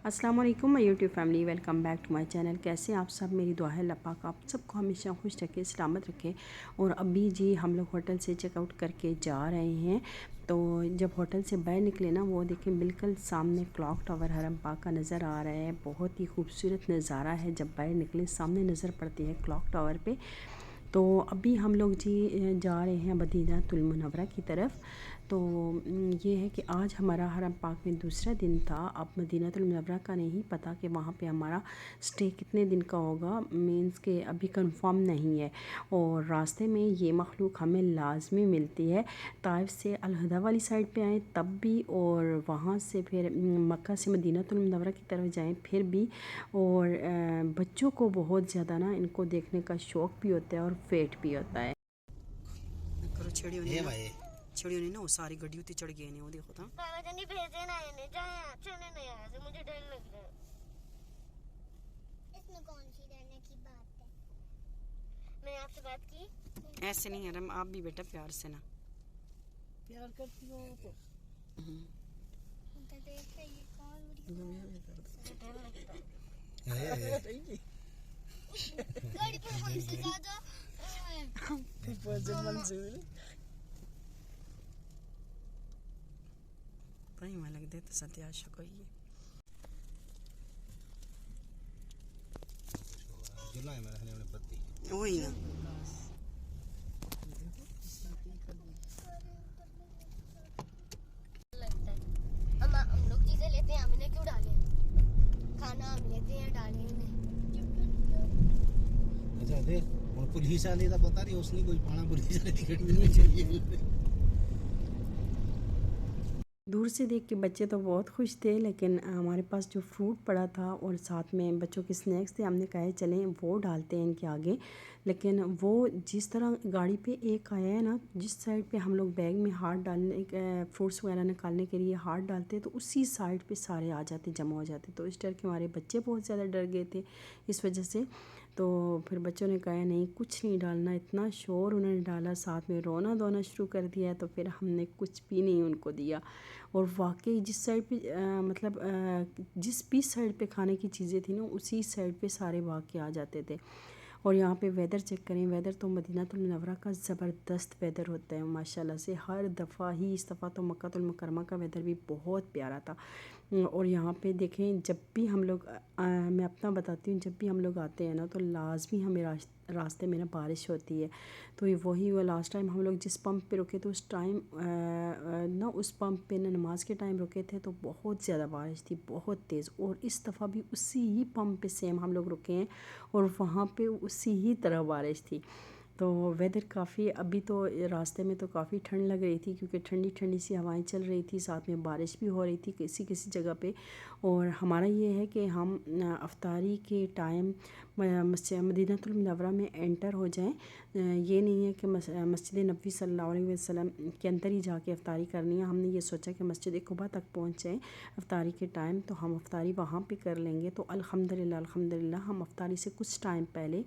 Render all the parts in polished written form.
अस्सलाम वालेकुम my YouTube family, welcome back to my channel. कैसे आप सब? मेरी दुआ है अल्लाह पाक आप सबको हमेशा खुश रखे, सलामत रखे। और अभी जी हम लोग होटल से चेकआउट करके जा रहे हैं। तो जब होटल से बाहर निकले ना, वो देखें बिल्कुल सामने क्लॉक टावर हरम पाक का नज़र आ रहा है। बहुत ही खूबसूरत नज़ारा है। जब बाहर निकले सामने नज़र पड़ती है क्लॉक टावर पे। तो अभी हम लोग जी जा रहे हैं मदीनातुल मुनव्वरा की तरफ। तो ये है कि आज हमारा हरम पाक में दूसरा दिन था। अब मदीनातुल मुनव्वरा का नहीं पता कि वहाँ पे हमारा स्टे कितने दिन का होगा, मींस के अभी कंफर्म नहीं है। और रास्ते में ये मखलूक हमें लाजमी मिलती है। ताइफ से अलहदा वाली साइड पे आएँ तब भी, और वहाँ से फिर मक्का से मदीनातुल मुनव्वरा की तरफ जाएँ फिर भी। और बच्चों को बहुत ज़्यादा ना इनको देखने का शौक़ भी होता है और वेट भी होता है। करो छेड़ियों ने ना, छेड़ियों ने ना वो सारी गड्डी उतनी चढ़ गई ने, वो देखो था। पापा जी भेजे ना इन्हें, जाए अच्छे नहीं आया तो मुझे डर लग रहा है। इसमें कौन सी डरने की बात है? मैंने आपसे बात की। ऐसे नहीं हरम, आप भी बेटा प्यार से ना। प्यार करती हो तो देखते ये कौन डर लगता है। गाड़ी पर हमसे ज्यादा मंजूर भाई मैं लग दे तो सत्याशा को ये जुलाई में रहने वाली पत्ती वही ना। लगता है। हम लोग चीजें लेते हैं, हमने क्यों डाले? खाना हम लेते हैं, डाले नहीं। अच्छा देख और पुलिस वाले का पता नहीं, उसने कोई पाना पुलिस वाले टिकट देने चाहिए। दूर से देख के बच्चे तो बहुत खुश थे, लेकिन हमारे पास जो फ्रूट पड़ा था और साथ में बच्चों के स्नैक्स थे, हमने कहा चलें वो डालते हैं इनके आगे। लेकिन वो जिस तरह गाड़ी पे एक आया है ना, जिस साइड पे हम लोग बैग में हाथ डालने फ्रूट्स वगैरह निकालने के लिए हाथ डालते तो उसी साइड पे सारे आ जाते, जमा हो जाते। तो इस डर के हमारे बच्चे बहुत ज़्यादा डर गए थे इस वजह से। तो फिर बच्चों ने कहा नहीं कुछ नहीं डालना, इतना शोर उन्होंने डाला, साथ में रोना धोना शुरू कर दिया। तो फिर हमने कुछ भी नहीं उनको दिया। और वाकई जिस साइड पे जिस भी साइड पे खाने की चीज़ें थी ना, उसी साइड पे सारे भाग के आ जाते थे। और यहाँ पे वेदर चेक करें, वेदर तो मदीनातुल मुनव्वरा का ज़बरदस्त वेदर होता है माशाल्लाह से। हर दफ़ा ही, इस दफ़ा तो मक्कातुल मुकर्रमा का वेदर भी बहुत प्यारा था। और यहाँ पे देखें जब भी हम लोग मैं अपना बताती हूँ, जब भी हम लोग आते हैं ना तो लाजमी हमें रास्ते में ना बारिश होती है। तो ये वही हुआ, लास्ट टाइम हम लोग जिस पंप पे रुके तो उस टाइम ना उस पंप पे ना नमाज के टाइम रुके थे तो बहुत ज़्यादा बारिश थी, बहुत तेज़। और इस दफ़ा भी उसी ही पंप पे सेम हम लोग रुके हैं और वहाँ पे उसी ही तरह बारिश थी। तो वेदर काफ़ी, अभी तो रास्ते में तो काफ़ी ठंड लग रही थी क्योंकि ठंडी ठंडी सी हवाएं चल रही थी, साथ में बारिश भी हो रही थी किसी किसी जगह पे। और हमारा ये है कि हम अफ्तारी के टाइम मदीनातुल मुनव्वरा में एंटर हो जाएं। ये नहीं है कि मस्जिद नबी सल्लल्लाहु अलैहि वसल्लम के अंदर ही जाके अफ्तारी करनी है। हमने ये सोचा कि मस्जिद कुबा तक पहुँच जाएँ अफ्तारी के टाइम, तो हम अफ्तारी वहाँ पे कर लेंगे। तो अल्हम्दुलिल्लाह हम अफ्तारी से कुछ टाइम पहले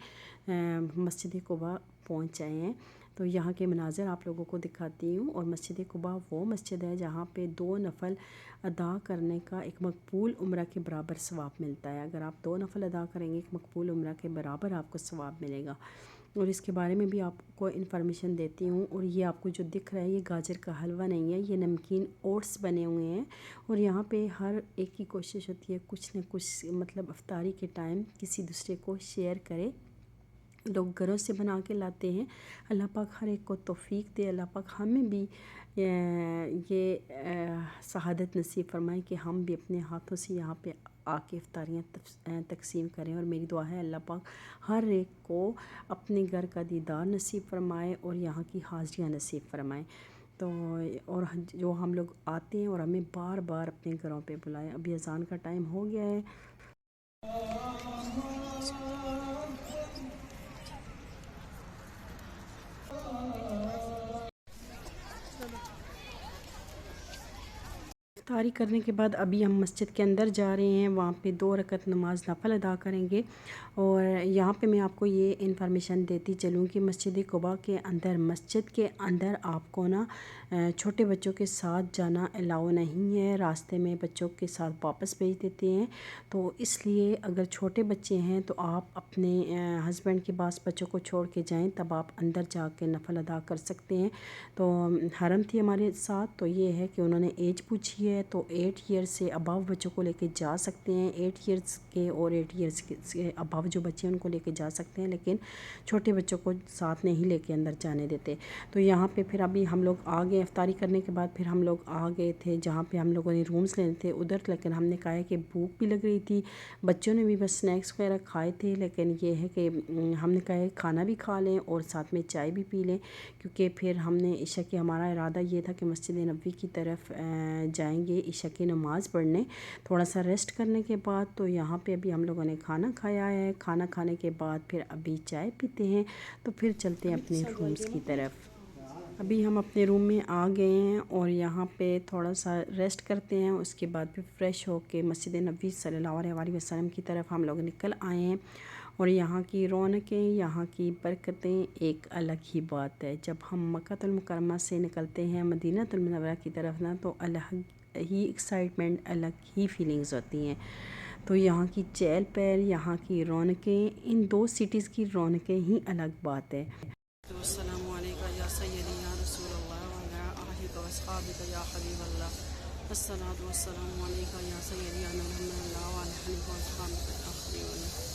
मस्जिद कुबा पहुँच आए हैं। तो यहाँ के मनाज़र आप लोगों को दिखाती हूँ। और मस्जिद कुबा वो मस्जिद है जहाँ पे 2 नफल अदा करने का एक मकबूल उम्रा के बराबर सवाब मिलता है। अगर आप 2 नफल अदा करेंगे, एक मकबूल उम्रा के बराबर आपको सवाब मिलेगा। और इसके बारे में भी आपको इन्फॉर्मेशन देती हूँ। और ये आपको जो दिख रहा है ये गाजर का हलवा नहीं है, ये नमकीन ओट्स बने हुए हैं। और यहाँ पे हर एक की कोशिश होती है कुछ न कुछ, मतलब अफ्तारी के टाइम किसी दूसरे को शेयर करे। लोग घरों से बना के लाते हैं। अल्लाह पाक हर एक को तौफीक दे, अल्लाह पाक हमें भी ये शहादत नसीब फरमाए कि हम भी अपने हाथों से यहाँ पे आके इफ्तारियाँ तकसीम करें। और मेरी दुआ है अल्लाह पाक हर एक को अपने घर का दीदार नसीब फरमाए और यहाँ की हाज़िरियाँ नसीब फरमाए। तो और जो हम लोग आते हैं और हमें बार बार अपने घरों पे बुलाएं। अभी अज़ान का टाइम हो गया है। इफ्तारी करने के बाद अभी हम मस्जिद के अंदर जा रहे हैं, वहाँ पे 2 रकत नमाज नफल अदा करेंगे। और यहाँ पे मैं आपको ये इन्फॉर्मेशन देती चलूँ कि मस्जिद कुबा के अंदर आपको ना छोटे बच्चों के साथ जाना अलाउ नहीं है, रास्ते में बच्चों के साथ वापस भेज देते हैं। तो इसलिए अगर छोटे बच्चे हैं तो आप अपने हस्बैंड के पास बच्चों को छोड़ के जाएं, तब आप अंदर जाके नफल अदा कर सकते हैं। तो हरम थी हमारे साथ, तो ये है कि उन्होंने एज पूछी है, तो 8 ईयर्स से अबव बच्चों को लेके जा सकते हैं। 8 ईयर्स के और 8 ईयर्स से अबव जो बच्चे हैं उनको लेके जा सकते हैं, लेकिन छोटे बच्चों को साथ नहीं लेके अंदर जाने देते। तो यहाँ पे फिर अभी हम लोग आ गए, इफ्तारी करने के बाद फिर हम लोग आ गए थे जहाँ पे हम लोगों ने रूम्स लेने थे उधर। लेकिन हमने कहा है कि भूख भी लग रही थी, बच्चों ने भी बस स्नैक्स वगैरह खाए थे, लेकिन ये है कि हमने कहा है खाना भी खा लें और साथ में चाय भी पी लें, क्योंकि फिर हमने इशा की, हमारा इरादा ये था कि मस्जिद नबवी की तरफ जाएंगे इशा की नमाज़ पढ़ने थोड़ा सा रेस्ट करने के बाद। तो यहाँ पे अभी हम लोगों ने खाना खाया है, खाना खाने के बाद फिर अभी चाय पीते हैं, तो फिर चलते हैं अपने रूम्स की तरफ। अभी हम अपने रूम में आ गए हैं और यहाँ पे थोड़ा सा रेस्ट करते हैं, उसके बाद फिर फ्रेश होके मस्जिद नबवी सल्लल्लाहु अलैहि वसल्लम की तरफ हम लोग निकल आए हैं। और यहाँ की रौनकें, यहाँ की बरकतें एक अलग ही बात है। जब हम मक्कातुल मुकर्रमा से निकलते हैं मदीनातुल मुनव्वरा की तरफ ना, तो अलग ही एक्साइटमेंट, अलग ही फीलिंग्स होती हैं। तो यहाँ की चहल पहल, यहाँ की रौनकें, इन 2 सिटीज़ की रौनकें ही अलग बात है। अस्सलामु अलैका या सय्यदी या रसूलल्लाह व अला आलिका व अस्हाबिका या हबीबल्लाह, अस्सलातु वस्सलामु अलैका या सय्यदी या नूरुल्लाह व अला आलिका व अस्हाबिका या हबीबल्लाह।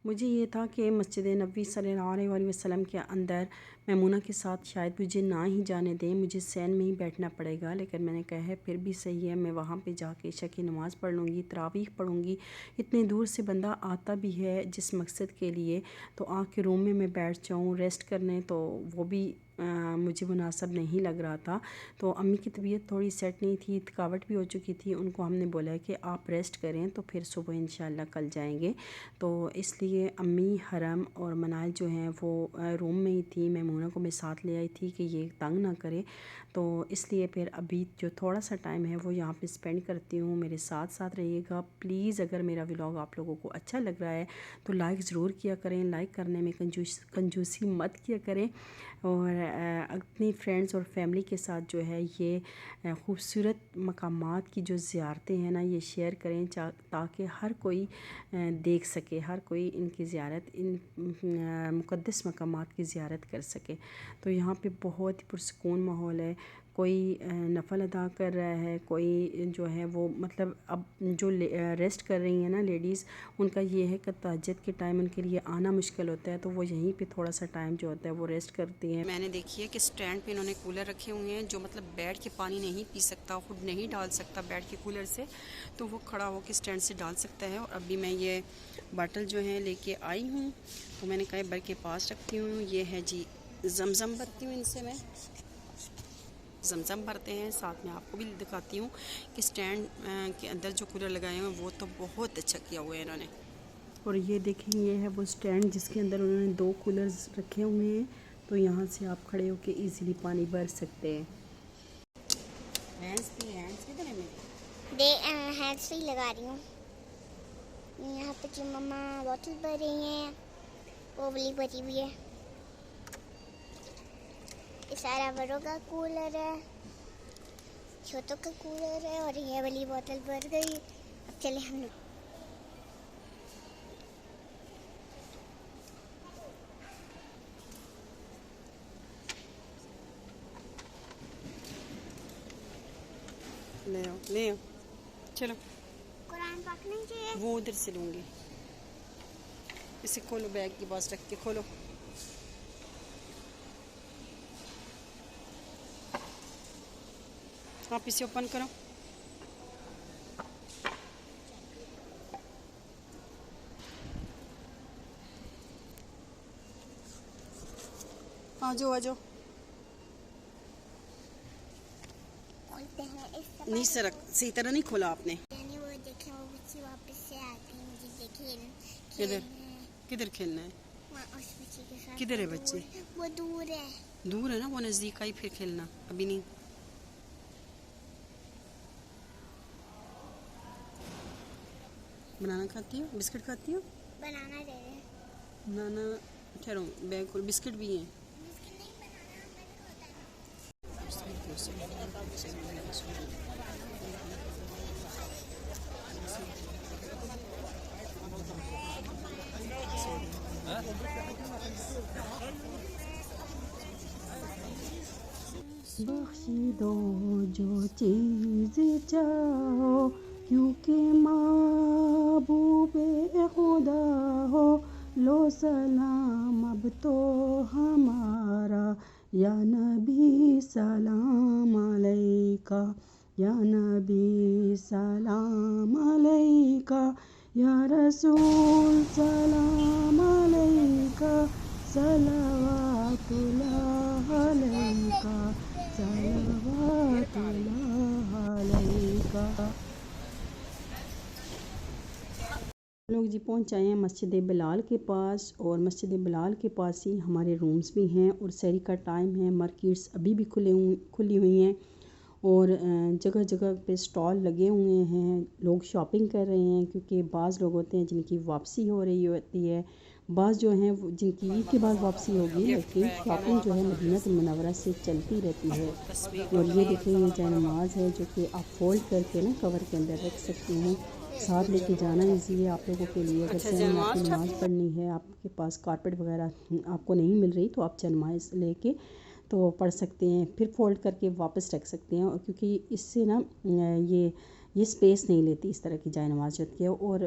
मुझे ये था कि मस्जिद नबवी सल्लल्लाहु अलैहि वसल्लम के अंदर मैमूना के साथ शायद मुझे ना ही जाने दें, मुझे सैन में ही बैठना पड़ेगा, लेकिन मैंने कहा है फिर भी सही है, मैं वहाँ पे जाके इशा की नमाज़ पढ़ लूँगी, तरावीह पढ़ूँगी। इतने दूर से बंदा आता भी है जिस मकसद के लिए, तो आके रूम में मैं बैठ जाऊँ रेस्ट करने, तो वो भी मुझे मुनासिब नहीं लग रहा था। तो अम्मी की तबीयत थोड़ी सेट नहीं थी, थकावट भी हो चुकी थी, उनको हमने बोला है कि आप रेस्ट करें, तो फिर सुबह इंशाल्लाह कल जाएंगे। तो इसलिए अम्मी, हरम और मनाल जो हैं वो रूम में ही थी, मैमूना को मैं साथ ले आई थी कि ये तंग ना करे। तो इसलिए फिर अभी जो थोड़ा सा टाइम है वो यहाँ पे स्पेंड करती हूँ, मेरे साथ साथ रहिएगा प्लीज़। अगर मेरा व्लॉग आप लोगों को अच्छा लग रहा है तो लाइक ज़रूर किया करें, लाइक करने में कंजूसी मत किया करें। और अपनी फ्रेंड्स और फैमिली के साथ जो है ये ख़ूबसूरत मकामात की जो ज़ियारतें हैं ना, ये शेयर करें ताकि हर कोई देख सके, हर कोई इनकी ज़ियारत, इन मुक़द्दस मकामात की ज़ियारत कर सके। तो यहाँ पे बहुत ही पुरसकून माहौल है, कोई नफल अदा कर रहा है, कोई जो है वो मतलब अब जो रेस्ट कर रही हैं ना लेडीज़, उनका ये है कि तहज्जुद के टाइम उनके लिए आना मुश्किल होता है, तो वो यहीं पे थोड़ा सा टाइम जो होता है वो रेस्ट करती हैं। मैंने देखी है कि स्टैंड पे इन्होंने कूलर रखे हुए हैं, जो मतलब बैठ के पानी नहीं पी सकता, खुद नहीं डाल सकता बैठ के कूलर से, तो वो खड़ा होकर स्टैंड से डाल सकता है। और अभी मैं ये बॉटल जो है लेके आई हूँ, तो मैंने कहा बर के पास रखती हूँ। ये है जी जमज़म भरती हूँ, इनसे मैं जमज़म भरते हैं। साथ में आपको भी दिखाती हूँ कि स्टैंड के अंदर जो कूलर लगाए हुए हैं वो तो बहुत अच्छा किया हुआ है इन्होंने। और ये देखें, ये है वो स्टैंड जिसके अंदर उन्होंने 2 कूलर्स रखे हुए हैं, तो यहाँ से आप खड़े होकर इजीली पानी भर सकते हैं। हैंड्स किधर है मेरे? हैंड्स फ्री लगा रही हूँ। यहाँ पे जो मम्मा बॉटल भर रही हैं वो वाली भरी हुई है। ये सारा बड़ों का कूलर है, छोटों का कूलर है, और ये वाली बोतल भर गई। अब चले हम लोग। ले आओ चलो। कुरान पाक नहीं चाहिए? वो उधर से लूँगी। इसे खोलो, बैग के पास रख के खोलो। आप इसे ओपन करो। आ जाओ आ जाओ। खोलते हैं इस तरह। नहीं सरक, सही तरह नहीं खोला आपने। यानी वो देखें, वो बच्ची वापस से आती है, मुझे देखिए किधर किधर खेलना है? उस बच्ची के साथ। किधर है बच्ची? वो दूर है। दूर है ना, वो नज़दीक आई फिर खेलना, अभी नहीं। बनाना खाती हो, बिस्किट खाती हो? बनाना दे दे। बनाना ठहरो, बैग खोल, बिस्किट भी हैं। बिस्किट नहीं बनाना मैंने होता है। बख्शी दो जो चीज़ चाहो, क्योंकि महबूबे खुदा हो। लो सलाम अब तो हमारा, या नबी सलाम अलैका, या नबी सलाम अलैका, या रसूल सलाम अलैका, सलावतुल्लाह अलैका, सलावतुल्लाह अलैका। लोग जी पहुंच आए हैं मस्जिद बिलाल के पास, और मस्जिद बिलाल के पास ही हमारे रूम्स भी हैं और सहरी का टाइम है। मार्केट्स अभी भी खुली हुई हैं और जगह जगह पे स्टॉल लगे हुए हैं। लोग शॉपिंग कर रहे हैं क्योंकि बाज़ लोग होते हैं जिनकी वापसी हो रही होती है, बाज़ जो हैं जिनकी ईद के बाद वापसी होगी, लेकिन शॉपिंग जो है मदीनतुल मुनव्वरा से चलती रहती है। और ये देखें, ये जाए नमाज है जो कि आप फोल्ड करके ना कवर के अंदर रख सकते हैं, साथ लेके जाना ईजी है आप लोगों के लिए। अगर जैन आपकी नमाज़ पढ़नी है, आपके पास कारपेट वगैरह आपको नहीं मिल रही, तो आप नमाज लेके तो पढ़ सकते हैं, फिर फोल्ड करके वापस रख सकते हैं। और क्योंकि इससे ना ये स्पेस नहीं लेती इस तरह की जाए नमाज होती है, और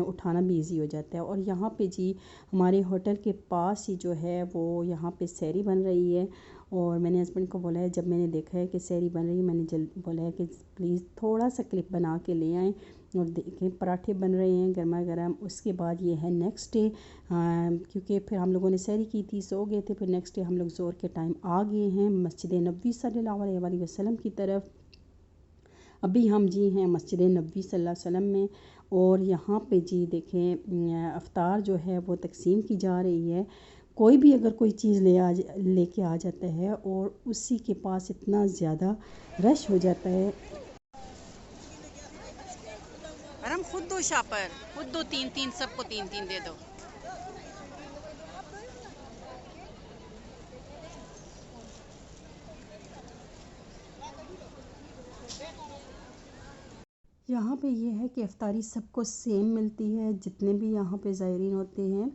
उठाना भी इजी हो जाता है। और यहाँ पे जी हमारे होटल के पास ही जो है वो यहाँ पे सहरी बन रही है। और मैंने हस्बैंड को बोला है, जब मैंने देखा है कि सहरी बन रही है, मैंने जल्द बोला है कि प्लीज़ थोड़ा सा क्लिप बना के ले आएँ। और देखें पराठे बन रहे हैं गर्मा गर्म। उसके बाद ये है नेक्स्ट डे, क्योंकि फिर हम लोगों ने सहरी की थी, सो गए थे। फिर नेक्स्ट डे हम लोग ज़ोर के टाइम आ गए हैं मस्जिद नबवी सल्लल्लाहु अलैहि वसल्लम की तरफ। अभी हम जी हैं मस्जिद नबवी सल्लल्लाहु अलैहि वसल्लम में, और यहाँ पे जी देखें अफ्तार जो है वो तकसीम की जा रही है। कोई भी अगर कोई चीज़ लेके आ जाता है और उसी के पास इतना ज़्यादा रश हो जाता है। और हम खुद दो शापर, खुद दो, तीन तीन, सबको तीन तीन दे दो। यहाँ पे ये है कि इफ़्तारी सबको सेम मिलती है, जितने भी यहाँ पे ज़ायरीन होते हैं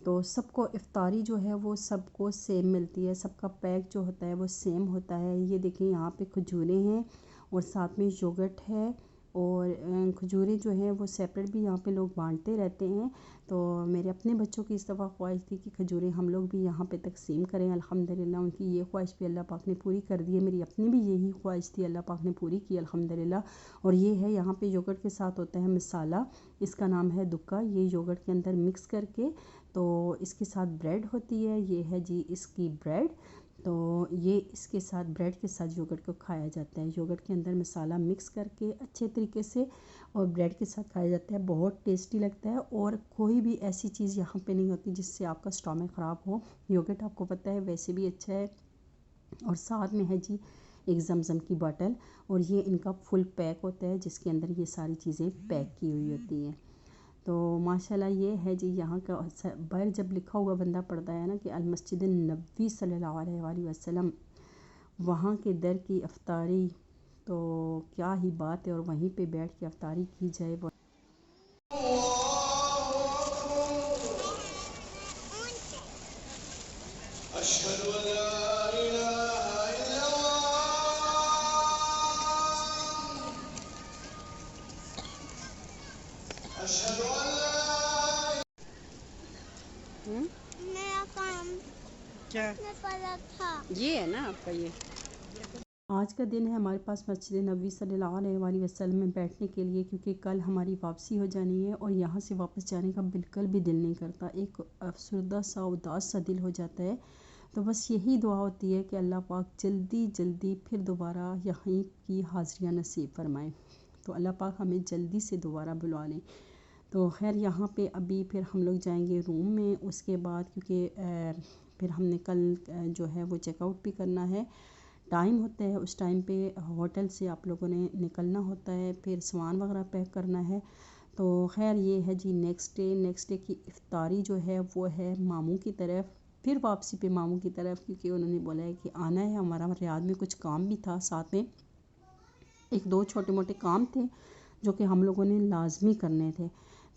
तो सबको इफ़्तारी जो है वो सबको सेम मिलती है। सबका पैक जो होता है वो सेम होता है। ये देखिए यहाँ पे खजूरें हैं और साथ में योगर्ट है, और खजूरें जो हैं वो सेपरेट भी यहाँ पे लोग बांटते रहते हैं। तो मेरे अपने बच्चों की इस दफ़ा ख्वाहिश थी कि खजूरें हम लोग भी यहाँ पे तकसीम करें। अल्हम्दुलिल्लाह उनकी ये ख्वाहिश भी अल्लाह पाक ने पूरी कर दी है। मेरी अपनी भी यही ख्वाहिश थी, अल्लाह पाक ने पूरी की अल्हम्दुलिल्लाह। और ये है यहाँ पे योगर्ट के साथ होता है मसाला, इसका नाम है दुक्का। ये योगर्ट के अंदर मिक्स करके तो इसके साथ ब्रेड होती है। ये है जी इसकी ब्रेड, तो ये इसके साथ ब्रेड के साथ योगर्ट को खाया जाता है। योगर्ट के अंदर मसाला मिक्स करके अच्छे तरीके से और ब्रेड के साथ खाया जाता है। बहुत टेस्टी लगता है, और कोई भी ऐसी चीज़ यहाँ पे नहीं होती जिससे आपका स्टमक ख़राब हो। योगर्ट आपको पता है वैसे भी अच्छा है। और साथ में है जी एक ज़मज़म की बॉटल, और ये इनका फुल पैक होता है जिसके अंदर ये सारी चीज़ें पैक की हुई होती हैं। तो माशाल्लाह ये है जी यहाँ का बाहर जब लिखा हुआ बंदा पढ़ता है ना कि अल मस्जिद नबवी सल्लल्लाहु अलैहि वसल्लम, वहाँ के दर की अफ्तारी, तो क्या ही बात है। और वहीं पे बैठ के अफ्तारी की जाए वो मेरा काम क्या में पड़ा था। ये है ना आपका। ये आज का दिन है हमारे पास मस्जिद नबवी सल्लल्लाहु अलैहि वसल्लम में बैठने के लिए, क्योंकि कल हमारी वापसी हो जानी है और यहाँ से वापस जाने का बिल्कुल भी दिल नहीं करता। एक अफसरदा सा उदास सा दिल हो जाता है। तो बस यही दुआ होती है कि अल्लाह पाक जल्दी जल्दी फिर दोबारा यहीं की हाज़िरियाँ नसीब फरमाएँ। तो अल्लाह पाक हमें जल्दी से दोबारा बुला लें। तो खैर यहाँ पे अभी फिर हम लोग जाएंगे रूम में। उसके बाद क्योंकि फिर हमने कल जो है वो चेकआउट भी करना है, टाइम होता है उस टाइम पे होटल से आप लोगों ने निकलना होता है, फिर सामान वगैरह पैक करना है। तो खैर ये है जी नेक्स्ट डे की इफ्तारी जो है वो है मामू की तरफ, फिर वापसी पे मामू की तरफ, क्योंकि उन्होंने बोला है कि आना है हमारा रियाद में कुछ काम भी था, साथ में एक दो छोटे मोटे काम थे जो कि हम लोगों ने लाजमी करने थे।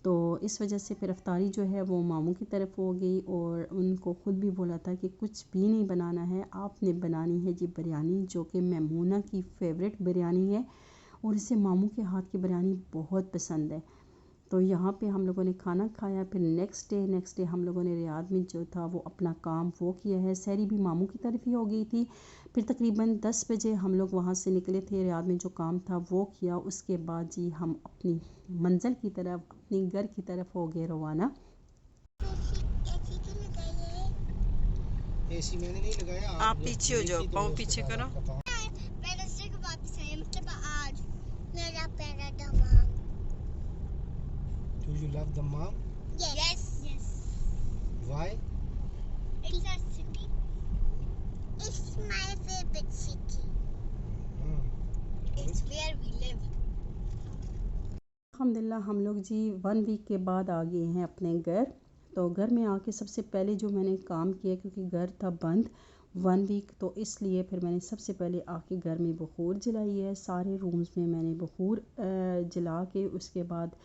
तो इस वजह से फिर इफ्तारी जो है वो मामू की तरफ हो गई और उनको ख़ुद भी बोला था कि कुछ भी नहीं बनाना है, आपने बनानी है जी बिरयानी, जो कि मैमूना की फ़ेवरेट बिरयानी है और इसे मामू के हाथ की बिरयानी बहुत पसंद है। तो यहाँ पे हम लोगों ने खाना खाया, फिर नेक्स्ट डे हम लोगों ने रियाद में जो था वो अपना काम वो किया है। सहरी भी मामू की तरफ ही हो गई थी, फिर तकरीबन 10 बजे हम लोग वहाँ से निकले थे, रियाद में जो काम था वो किया। उसके बाद जी हम अपनी मंजिल की तरफ, अपने घर की तरफ हो गए रवाना। एसी मैंने नहीं लगाया, आप पीछे हो जाओ, पाँव पीछे करो। वेडनेसडे को वापस आए, मतलब आज मेरा पहला दमाम। Do you love the mom? Yes. Why? It's our city. It's my favorite city. It's where we live. अल्हम्दुलिल्लाह हम लोग जी 1 वीक के बाद आ गए हैं अपने घर। तो घर में आके सबसे पहले जो मैंने काम किया, क्योंकि घर था बंद 1 वीक, तो इसलिए फिर मैंने सबसे पहले आके घर में बखूर जलाई है। सारे रूम्स में मैंने बखूर जला के उसके बाद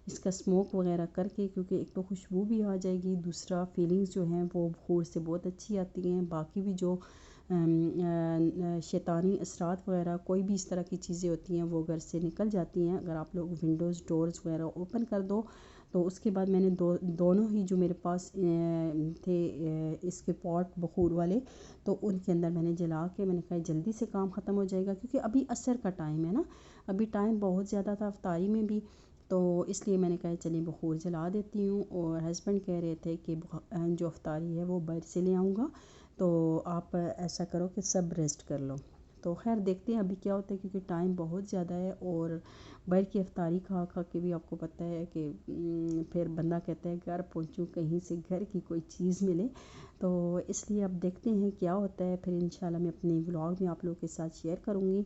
इसका स्मोक वगैरह करके, क्योंकि एक तो खुशबू भी आ जाएगी, दूसरा फीलिंग्स जो हैं वो बखूर से बहुत अच्छी आती हैं। बाकी भी जो शैतानी असरात वगैरह कोई भी इस तरह की चीज़ें होती हैं वो घर से निकल जाती हैं अगर आप लोग विंडोज़ डोर्स वगैरह ओपन कर दो। तो उसके बाद मैंने दोनों ही जो मेरे पास थे इसके पॉट बखूर वाले, तो उनके अंदर मैंने जला के मैंने कहा जल्दी से काम ख़त्म हो जाएगा, क्योंकि अभी असर का टाइम है ना, अभी टाइम बहुत ज़्यादा था इफ्तारी में भी, तो इसलिए मैंने कहा चलिए बखूर जला देती हूँ। और हस्बैंड कह रहे थे कि जो इफ्तारी है वो बाहर से ले आऊँगा, तो आप ऐसा करो कि सब रेस्ट कर लो। तो खैर देखते हैं अभी क्या होता है, क्योंकि टाइम बहुत ज़्यादा है और बाहर की इफ्तारी खा खा के भी आपको पता है कि फिर बंदा कहता है घर पहुंचूं कहीं से घर की कोई चीज़ मिले। तो इसलिए अब देखते हैं क्या होता है, फिर इंशाल्लाह मैं अपने व्लॉग में आप लोगों के साथ शेयर करूँगी।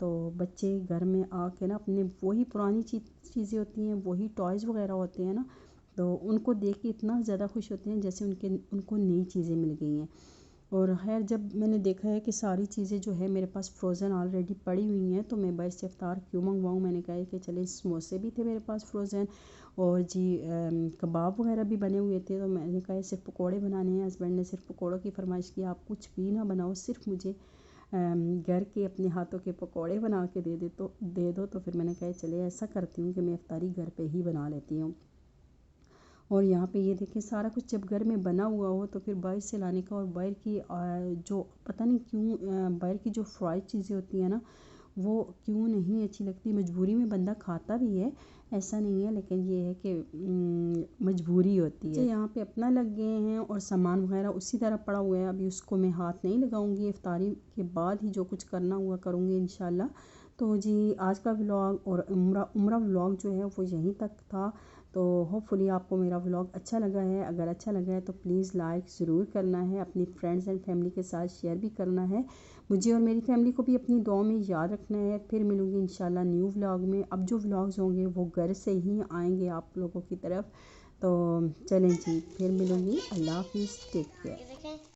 तो बच्चे घर में आके ना अपने वही पुरानी चीज़ें होती हैं, वही टॉयज़ वगैरह होते हैं ना, तो उनको देख के इतना ज़्यादा खुश होते हैं जैसे उनको नई चीज़ें मिल गई हैं। और खैर जब मैंने देखा है कि सारी चीज़ें जो है मेरे पास फ्रोज़न ऑलरेडी पड़ी हुई हैं, तो मैं बाहर से इफ्तार क्यों मंगवाऊँ। मैंने कहा कि चले समोसे भी थे मेरे पास फ्रोज़न और जी कबाब वगैरह भी बने हुए थे, तो मैंने कहा सिर्फ पकोड़े बनाने हैं। हस्बैंड ने सिर्फ पकोड़ों की फरमाइश की, आप कुछ भी ना बनाओ, सिर्फ मुझे घर के अपने हाथों के पकोड़े बना के दे दो। तो फिर मैंने कहा चले ऐसा करती हूँ कि मैं इफ्तारी घर पे ही बना लेती हूँ। और यहाँ पे ये देखिए सारा कुछ जब घर में बना हुआ हो तो फिर बाहर से लाने का, और बाहर की जो पता नहीं क्यों बाहर की जो फ्राइड चीज़ें होती हैं ना वो क्यों नहीं अच्छी लगती। मजबूरी में बंदा खाता भी है, ऐसा नहीं है, लेकिन ये है कि मजबूरी होती है। यहाँ पे अपना लग गए हैं और सामान वगैरह उसी तरह पड़ा हुआ है, अभी उसको मैं हाथ नहीं लगाऊंगी, इफ्तारी के बाद ही जो कुछ करना हुआ करूँगी इंशाल्लाह। तो जी आज का व्लॉग और उम्रा व्लॉग जो है वो यहीं तक था। तो होपफुली आपको मेरा व्लॉग अच्छा लगा है, अगर अच्छा लगा है तो प्लीज़ लाइक ज़रूर करना है, अपनी फ्रेंड्स एंड फैमिली के साथ शेयर भी करना है, मुझे और मेरी फैमिली को भी अपनी दुआ में याद रखना है। फिर मिलूँगी इंशाल्लाह न्यू व्लॉग में। अब जो व्लॉग्स होंगे वो घर से ही आएंगे आप लोगों की तरफ। तो चलें जी, फिर मिलूँगी। अल्लाह हाफिज़, टेक केयर।